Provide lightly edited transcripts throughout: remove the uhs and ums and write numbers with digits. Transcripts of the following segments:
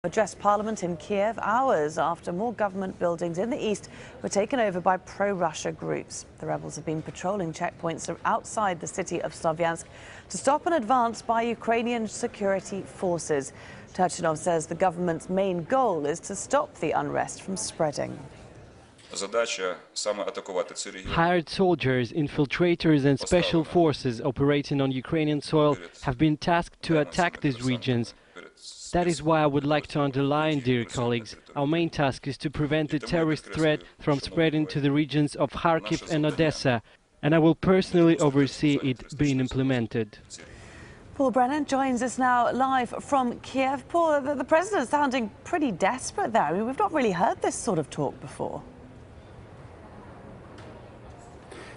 Addressed Parliament in Kiev hours after more government buildings in the east were taken over by pro-Russia groups. The rebels have been patrolling checkpoints outside the city of Slavyansk to stop an advance by Ukrainian security forces. Turchinov says the government's main goal is to stop the unrest from spreading. Hired soldiers, infiltrators and special forces operating on Ukrainian soil have been tasked to attack these regions. That is why I would like to underline, dear colleagues, our main task is to prevent the terrorist threat from spreading to the regions of Kharkiv and Odessa, and I will personally oversee it being implemented. Paul Brennan joins us now live from Kiev. Paul, the president's sounding pretty desperate there. I mean, we've not really heard this sort of talk before.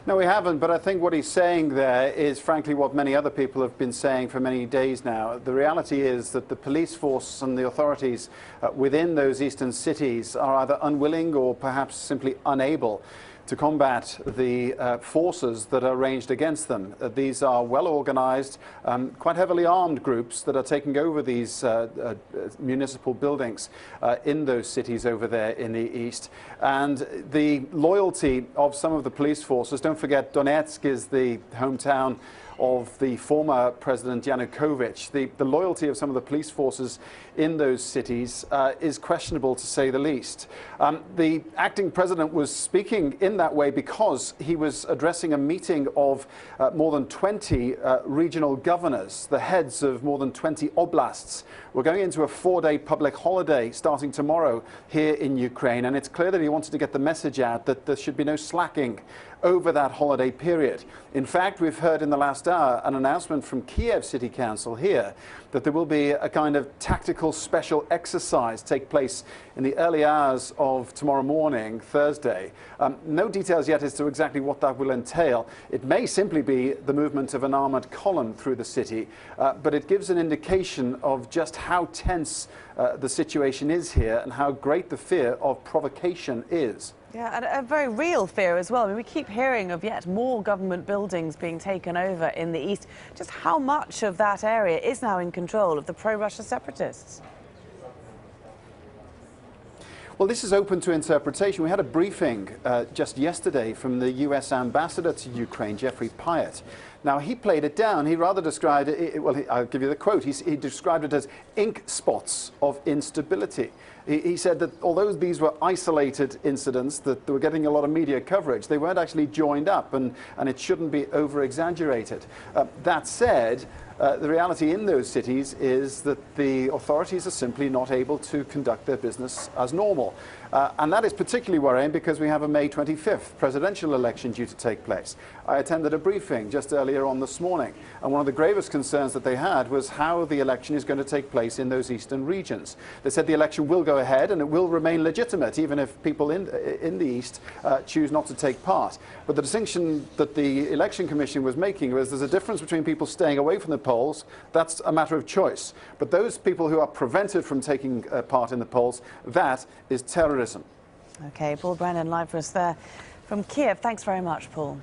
No, we haven't, but I think what he's saying there is frankly what many other people have been saying for many days now. The reality is that the police force and the authorities within those eastern cities are either unwilling or perhaps simply unable to combat the forces that are ranged against them. These are well-organized, quite heavily armed groups that are taking over these municipal buildings in those cities over there in the east. And the loyalty of some of the police forces, don't forget Donetsk is the hometown of the former President Yanukovych. The loyalty of some of the police forces in those cities is questionable, to say the least. The acting president was speaking in that way because he was addressing a meeting of more than 20 regional governors, the heads of more than 20 oblasts. We're going into a 4-day public holiday starting tomorrow here in Ukraine, and it's clear that he wanted to get the message out that there should be no slacking over that holiday period. In fact, we've heard in the last hour an announcement from Kiev City Council here that there will be a kind of tactical special exercise take place in the early hours of tomorrow morning, Thursday. No details yet as to exactly what that will entail. It may simply be the movement of an armored column through the city, but it gives an indication of just how tense the situation is here and how great the fear of provocation is. Yeah, and a very real fear as well. I mean, we keep hearing of yet more government buildings being taken over in the east. Just how much of that area is now in control of the pro-Russia separatists? Well, this is open to interpretation. We had a briefing just yesterday from the US ambassador to Ukraine, Jeffrey Pyatt. Now, he played it down. He rather described it, well, I'll give you the quote. He described it as ink spots of instability. He said that although these were isolated incidents that were getting a lot of media coverage, they weren't actually joined up, and it shouldn't be over-exaggerated. That said, the reality in those cities is that the authorities are simply not able to conduct their business as normal. And that is particularly worrying because we have a May 25th presidential election due to take place. I attended a briefing just earlier on this morning, and one of the gravest concerns that they had was how the election is going to take place in those eastern regions. They said the election will go ahead and it will remain legitimate even if people in the east choose not to take part. But the distinction that the Election Commission was making was there's a difference between people staying away from the polls. That's a matter of choice. But those people who are prevented from taking part in the polls, that is terrorism. OK, Paul Brennan live for us there from Kiev. Thanks very much, Paul.